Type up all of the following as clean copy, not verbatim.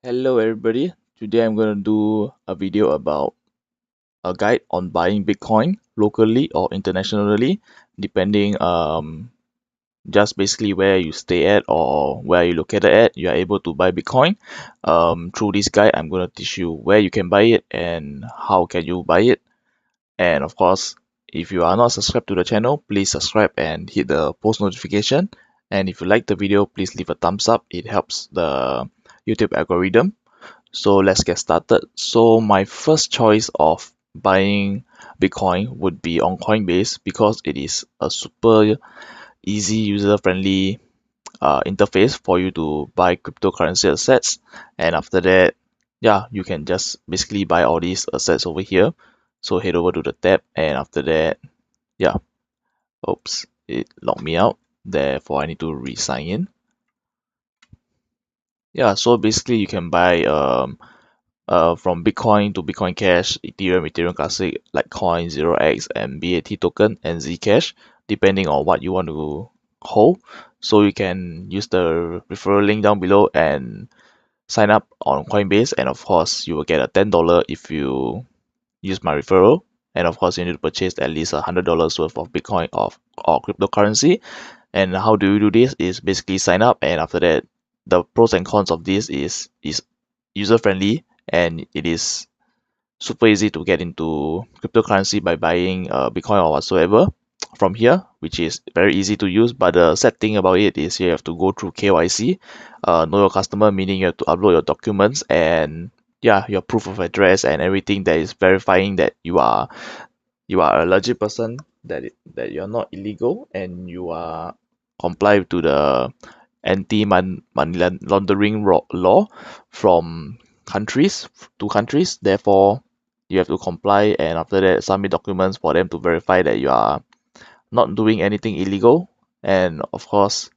Hello everybody. Today I'm going to do a video about a guide on buying Bitcoin locally or internationally, depending just basically where you stay at or where you located at, you are able to buy Bitcoin. Through this guide, I'm going to teach you where you can buy it and how can you buy it. And of course, if you are not subscribed to the channel, please subscribe and hit the post notification. And if you like the video, please leave a thumbs up. It helps the YouTube algorithm. So let's get started. So my first choice of buying Bitcoin would be on Coinbase because it is a super easy user-friendly interface for you to buy cryptocurrency assets. And after that, yeah, you can just basically buy all these assets over here. So head over to the tab, and after that, yeah, oops, it locked me out. Therefore, I need to re-sign in. Yeah, so basically you can buy from Bitcoin to Bitcoin Cash, Ethereum, Ethereum Classic, Litecoin, 0x, and BAT token, and Zcash, depending on what you want to hold. So you can use the referral link down below and sign up on Coinbase, and of course you will get a $10 if you use my referral. And of course you need to purchase at least $100 worth of Bitcoin or cryptocurrency. And how do you do this? Is basically sign up, and after that, the pros and cons of this is user friendly, and it is super easy to get into cryptocurrency by buying Bitcoin or whatsoever from here, which is very easy to use. But the sad thing about it is you have to go through KYC, know your customer, meaning you have to upload your documents and yeah, your proof of address and everything that is verifying that you are a legit person, that you're not illegal and you are comply to the anti-money laundering law from countries to countries. Therefore, you have to comply and after that submit documents for them to verify that you are not doing anything illegal. And of course,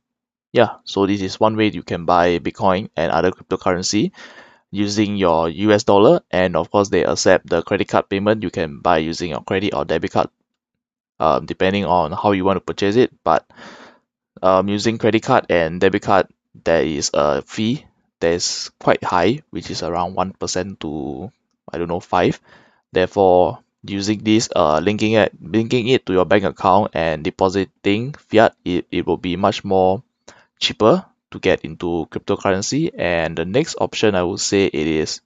yeah, so this is one way you can buy Bitcoin and other cryptocurrency using your US dollar. And of course, they accept the credit card payment. You can buy using your credit or debit card, depending on how you want to purchase it. But using credit card and debit card, there is a fee that is quite high, which is around 1% to, I don't know, 5. Therefore, using this, linking it to your bank account and depositing fiat, it will be much more cheaper to get into cryptocurrency. And the next option I would say it is,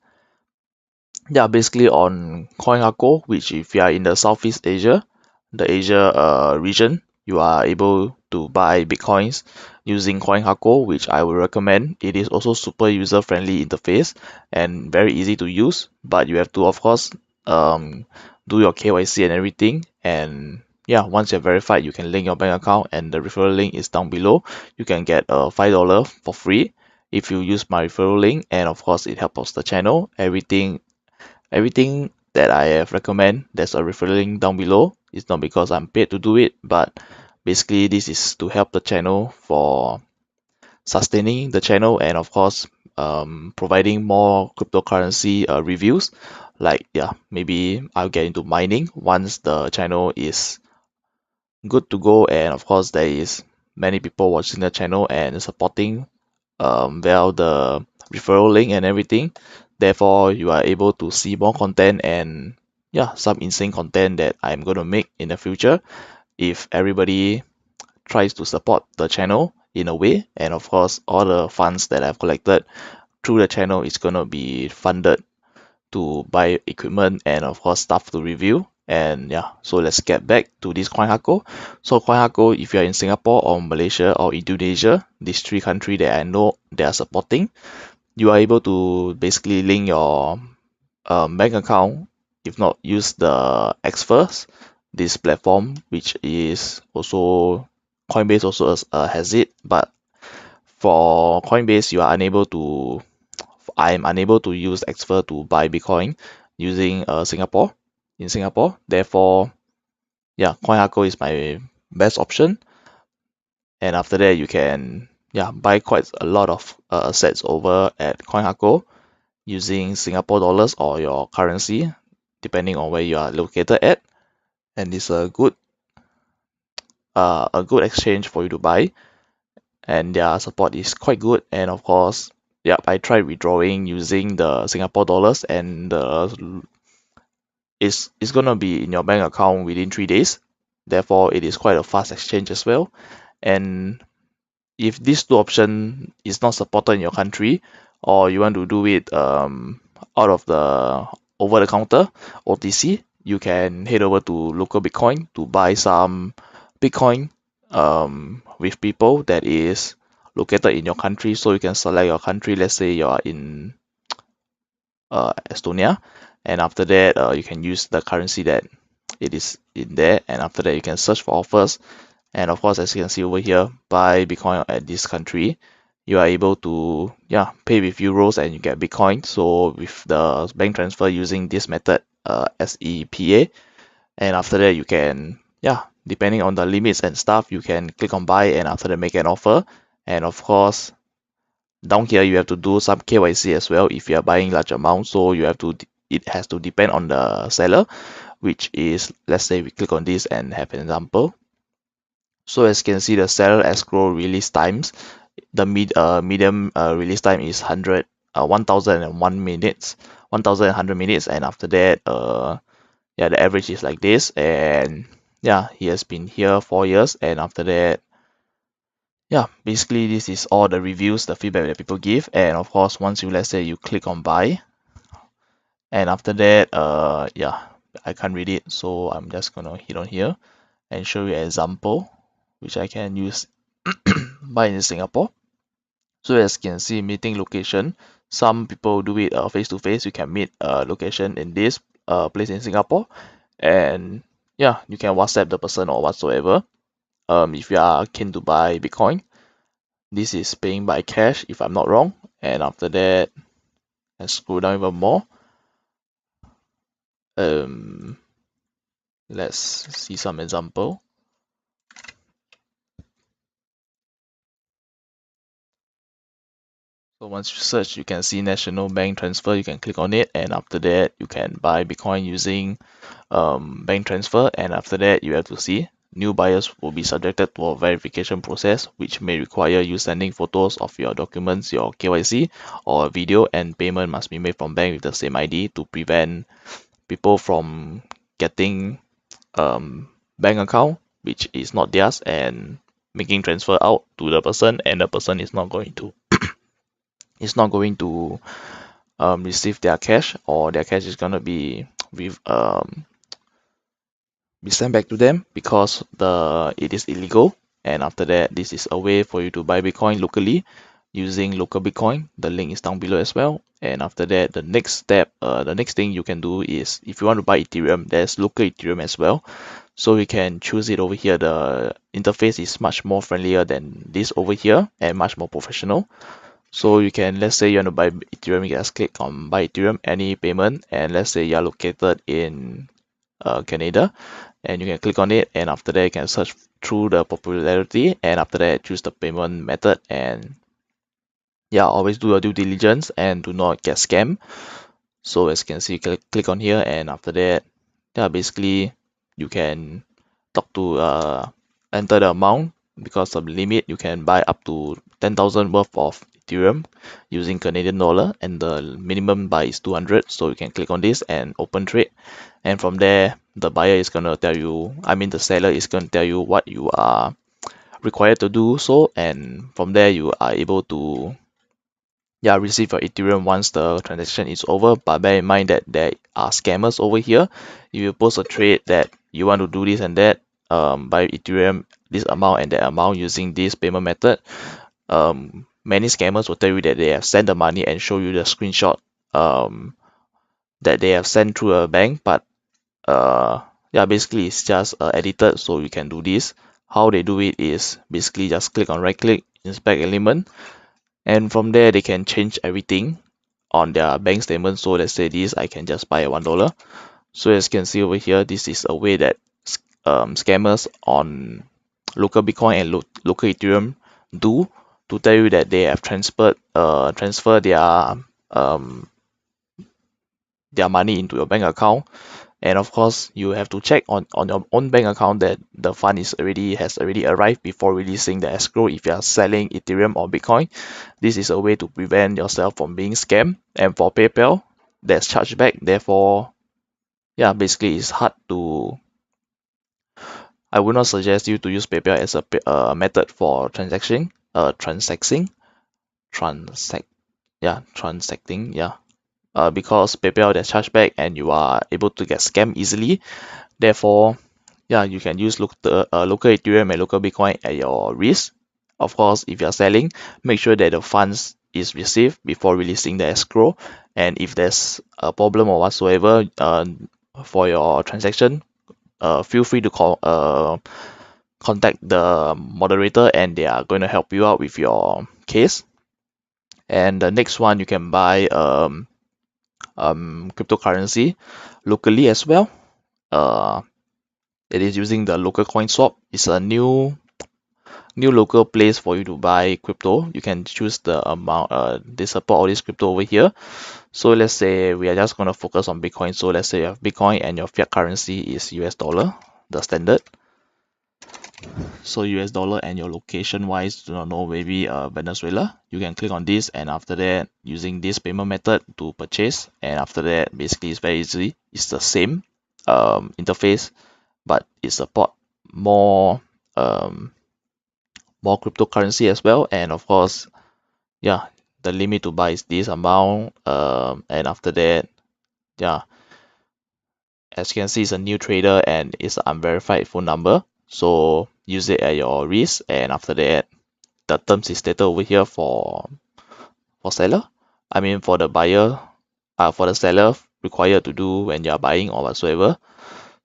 yeah, basically on CoinHako, which if you are in the Southeast Asia, the Asia region, you are able to buy Bitcoins using CoinHako, which I would recommend. It is also super user-friendly interface and very easy to use, but you have to, of course, do your KYC and everything. And yeah, once you're verified, you can link your bank account, and the referral link is down below. You can get a $5 for free if you use my referral link, and of course, it helps the channel. Everything that I have recommend, there's a referral link down below. It's not because I'm paid to do it, but basically this is to help the channel for sustaining the channel, and of course providing more cryptocurrency reviews. Like yeah, maybe I'll get into mining once the channel is good to go, and of course there is many people watching the channel and supporting via the referral link and everything. Therefore, you are able to see more content and yeah, some insane content that I'm going to make in the future if everybody tries to support the channel in a way. And of course, all the funds that I've collected through the channel is going to be funded to buy equipment and of course stuff to review. And yeah, so let's get back to this CoinHako. So CoinHako, if you're in Singapore or Malaysia or Indonesia, these three countries that I know they are supporting, you are able to basically link your bank account. If not, use the X first, this platform, which is also Coinbase also has it. But for Coinbase, you are unable to. I'm unable to use Xfer to buy Bitcoin using Singapore. Therefore, yeah, CoinHako is my best option. And after that, you can yeah buy quite a lot of assets over at CoinHako using Singapore dollars or your currency, depending on where you are located at. And it's a good exchange for you to buy. And their support is quite good. And of course, yep, I tried withdrawing using the Singapore dollars, and it's gonna be in your bank account within 3 days. Therefore, it is quite a fast exchange as well. And if these two option is not supported in your country, or you want to do it out of the over the counter OTC, you can head over to local Bitcoin to buy some Bitcoin with people that is located in your country. So you can select your country. Let's say you are in Estonia, and after that you can use the currency that it is in there, and after that you can search for offers. And of course, as you can see over here, buy Bitcoin at this country, you are able to pay with euros and you get Bitcoin. So with the bank transfer using this method, SEPA, and after that you can depending on the limits and stuff, you can click on buy, and after that make an offer. And of course, down here you have to do some KYC as well if you are buying large amounts. So you have to it has to depend on the seller, which is, let's say we click on this and have an example. So as you can see, the seller escrow release times, the medium release time is 1001 minutes, 1100 minutes, and after that the average is like this. And he has been here 4 years, and after that basically this is all the reviews, the feedback that people give. And of course, once you, let's say you click on buy, and after that I can't read it, so I'm just gonna hit on here and show you an example which I can use buy in Singapore. So as you can see, meeting location, some people do it face to face. You can meet location in this place in Singapore, and you can WhatsApp the person or whatsoever. If you are keen to buy Bitcoin, this is paying by cash if I'm not wrong. And after that, let's scroll down even more. Um, let's see some example. So once you search, you can see National Bank Transfer. You can click on it, and after that, you can buy Bitcoin using bank transfer. And after that, you have to see new buyers will be subjected to a verification process, which may require you sending photos of your documents, your KYC, or a video, and payment must be made from bank with the same ID to prevent people from getting bank account which is not theirs and making transfer out to the person, and the person is not going to receive their cash, or their cash is gonna be with be sent back to them because it is illegal. And after that, this is a way for you to buy Bitcoin locally using local Bitcoin. The link is down below as well. And after that, the next step, the next thing you can do is, if you want to buy Ethereum, there's local Ethereum as well. So you can choose it over here. The interface is much more friendlier than this over here and much more professional. So you can, let's say you want to buy Ethereum, you just click on buy Ethereum, any payment, and let's say you are located in Canada, and you can click on it, and after that you can search through the popularity, and after that choose the payment method. And always do your due diligence and do not get scammed. So as you can see, click on here, and after that basically you can talk to enter the amount. Because of the limit, you can buy up to 10,000 worth of Ethereum using Canadian dollar, and the minimum buy is 200. So you can click on this and open trade, and from there the buyer is gonna tell you, the seller is gonna tell you what you are required to do so, and from there you are able to receive your Ethereum once the transaction is over. But bear in mind that there are scammers over here. If you post a trade that you want to do this and that, buy Ethereum this amount and that amount using this payment method, many scammers will tell you that they have sent the money and show you the screenshot that they have sent through a bank. But basically it's just edited, so you can do this. How they do it is basically just click on right click, inspect element, and from there they can change everything on their bank statement. So let's say this, I can just buy at $1. So as you can see over here, this is a way that scammers on local Bitcoin and local Ethereum do, to tell you that they have transferred their money into your bank account. And of course, you have to check on your own bank account that the fund has already arrived before releasing the escrow if you are selling Ethereum or Bitcoin. This is a way to prevent yourself from being scammed. And for PayPal, there's chargeback. Therefore, yeah, basically it's hard to. I would not suggest you to use PayPal as a method for transact, transacting, yeah. Because PayPal there's chargeback and you are able to get scammed easily. Therefore, yeah, you can use local Ethereum and local Bitcoin at your risk. Of course, if you're selling, make sure that the funds is received before releasing the escrow. And if there's a problem or whatsoever for your transaction, feel free to contact the moderator and they are going to help you out with your case. And the next one, you can buy cryptocurrency locally as well. Uh, it is using the local coin swap. It's a new local place for you to buy crypto. You can choose the amount. They support all this crypto over here. So let's say we are just gonna focus on Bitcoin. So let's say you have Bitcoin and your fiat currency is US dollar, the standard. So US dollar and your location wise, do not know, maybe Venezuela. You can click on this and after that using this payment method to purchase. And after that, basically it's very easy. It's the same interface, but it support more um, more cryptocurrency as well. And of course, yeah, the limit to buy is this amount. And after that, yeah, as you can see, it's a new trader and it's an unverified phone number. So use it at your risk. And after that, the terms is stated over here for seller. I mean for the buyer, for the seller required to do when you are buying or whatsoever.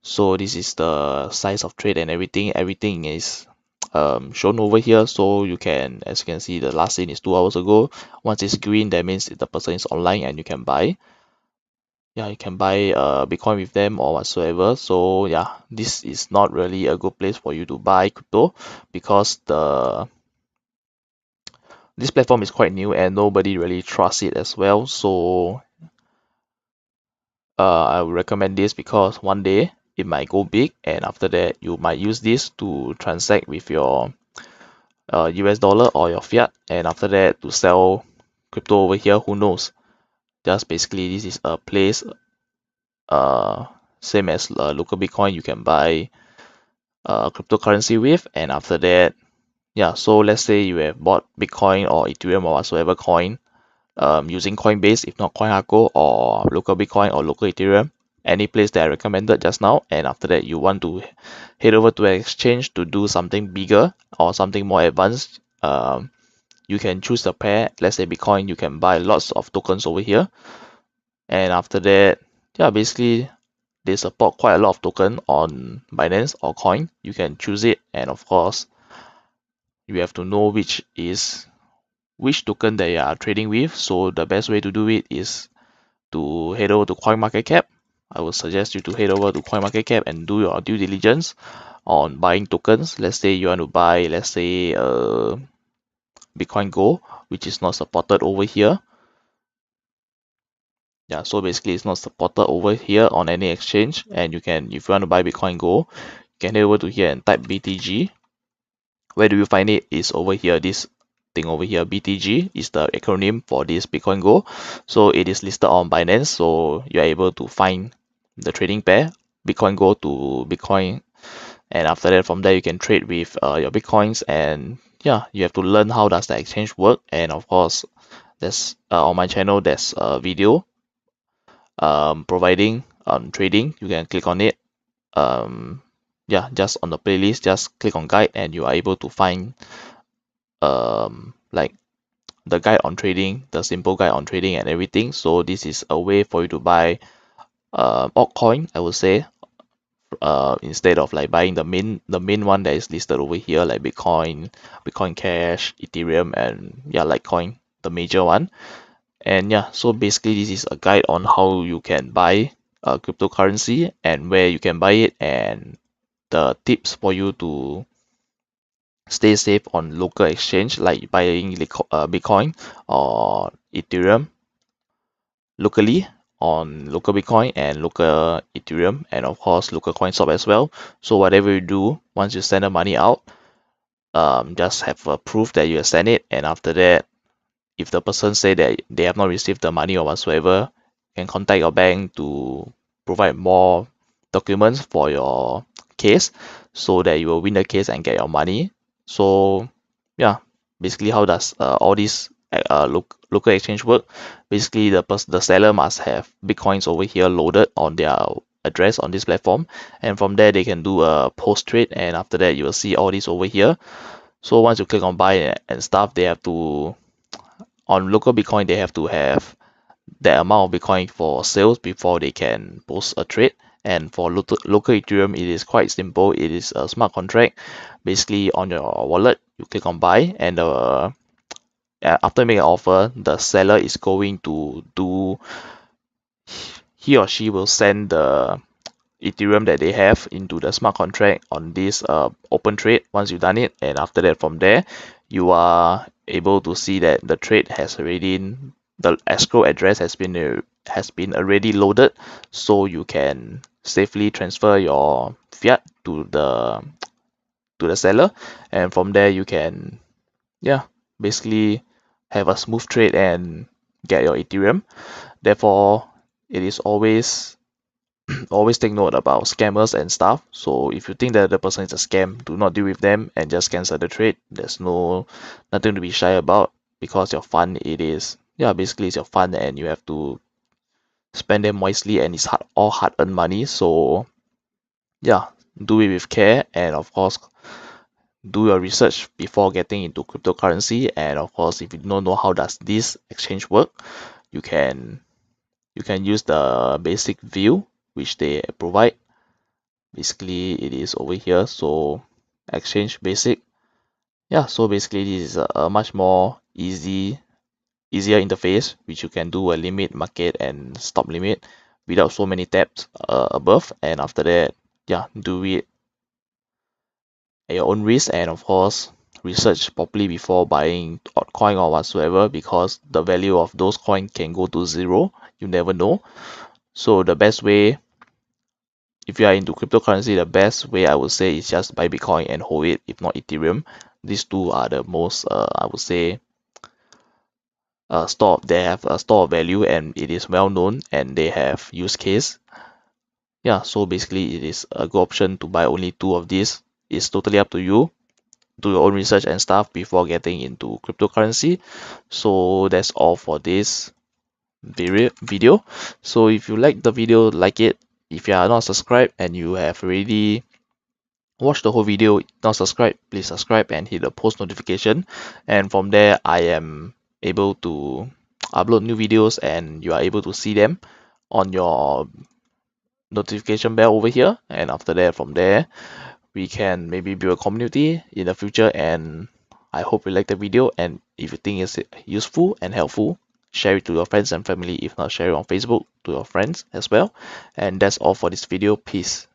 So this is the size of trade and everything. Everything is shown over here. So you can, as you can see, the last scene is 2 hours ago. Once it's green, that means the person is online and you can buy. Yeah, you can buy Bitcoin with them or whatsoever. So yeah, this is not really a good place for you to buy crypto because this platform is quite new and nobody really trusts it as well. So I would recommend this because one day it might go big and after that you might use this to transact with your US dollar or your fiat and after that to sell crypto over here, who knows. Just basically this is a place uh same as local Bitcoin you can buy cryptocurrency with. And after that, yeah, so let's say you have bought Bitcoin or Ethereum or whatsoever coin using Coinbase, if not CoinHako or local Bitcoin or local Ethereum, any place that I recommended just now. And after that, you want to head over to an exchange to do something bigger or something more advanced. You can choose the pair. Let's say Bitcoin, you can buy lots of tokens over here. And after that, yeah, basically they support quite a lot of token on Binance or Coin. You can choose it, and of course, you have to know which token that you are trading with. So the best way to do it is to head over to CoinMarketCap. I would suggest you to head over to CoinMarketCap and do your due diligence on buying tokens. Let's say you want to buy, let's say, Bitcoin Gold, which is not supported over here. Yeah, so basically it's not supported over here on any exchange. And you can, if you want to buy Bitcoin Gold, you can head over to here and type BTG. Where do you find it? Is over here, this thing over here. BTG is the acronym for this Bitcoin Gold. So it is listed on Binance. So you are able to find the trading pair, Bitcoin Gold to Bitcoin. And after that, from there, you can trade with your Bitcoins. And yeah, you have to learn how does the exchange work. And of course, there's on my channel, there's a video providing on trading. You can click on it. Yeah, just on the playlist, just click on guide and you are able to find like the guide on trading, the simple guide on trading and everything. So this is a way for you to buy altcoin, I would say, instead of like buying the main one that is listed over here, like Bitcoin Cash, Ethereum, and yeah, Litecoin, the major one. And yeah, so basically this is a guide on how you can buy cryptocurrency and where you can buy it and the tips for you to stay safe on local exchange like buying Bitcoin or Ethereum locally on local Bitcoin and local Ethereum, and of course local CoinSwap as well. So whatever you do, once you send the money out, just have a proof that you have sent it, and after that, if the person say that they have not received the money or whatsoever, you can contact your bank to provide more documents for your case so that you will win the case and get your money. So yeah, basically how does all these local exchange work? Basically the seller must have Bitcoins over here loaded on their address on this platform, and from there they can do a post trade, and after that you will see all this over here. So once you click on buy and stuff, they have to, on local Bitcoin, they have to have that amount of Bitcoin for sales before they can post a trade. And for local Ethereum, it is quite simple. It is a smart contract. Basically, on your wallet, you click on buy, and after making an offer, the seller is going to do, he or she will send the Ethereum that they have into the smart contract on this open trade once you've done it, and after that from there you are able to see that the trade has already, the escrow address has been already loaded, so you can safely transfer your fiat to the seller, and from there you can, yeah, basically have a smooth trade and get your Ethereum. Therefore, it is always take note about scammers and stuff. So if you think that the person is a scam, do not deal with them and just cancel the trade. There's nothing to be shy about, because your fund, it is, yeah, basically it's your fund and you have to spend them wisely, and it's all hard earned money. So yeah, do it with care, and of course do your research before getting into cryptocurrency. And of course, if you don't know how does this exchange work, you can use the basic view which they provide. Basically it is over here, so exchange basic. Yeah, so basically this is a much more easier interface, which you can do a limit, market and stop limit without so many tabs above, and after that, yeah, do it at your own risk, and of course research properly before buying altcoin or whatsoever, because the value of those coins can go to zero, you never know. So the best way, if you are into cryptocurrency, the best way I would say is just buy Bitcoin and hold it, if not Ethereum. These two are the most, I would say, they have a store of value, and it is well known, and they have use case. Yeah, so basically it is a good option to buy only two of these. It's totally up to you. Do your own research and stuff before getting into cryptocurrency. So that's all for this video. So if you like the video, like it. If you are not subscribed and you have already watch the whole video, not subscribe, please subscribe and hit the post notification, and from there I am able to upload new videos and you are able to see them on your notification bell over here. And after that, from there we can maybe build a community in the future, and I hope you like the video, and if you think it's useful and helpful, share it to your friends and family. If not, share it on Facebook to your friends as well. And that's all for this video. Peace.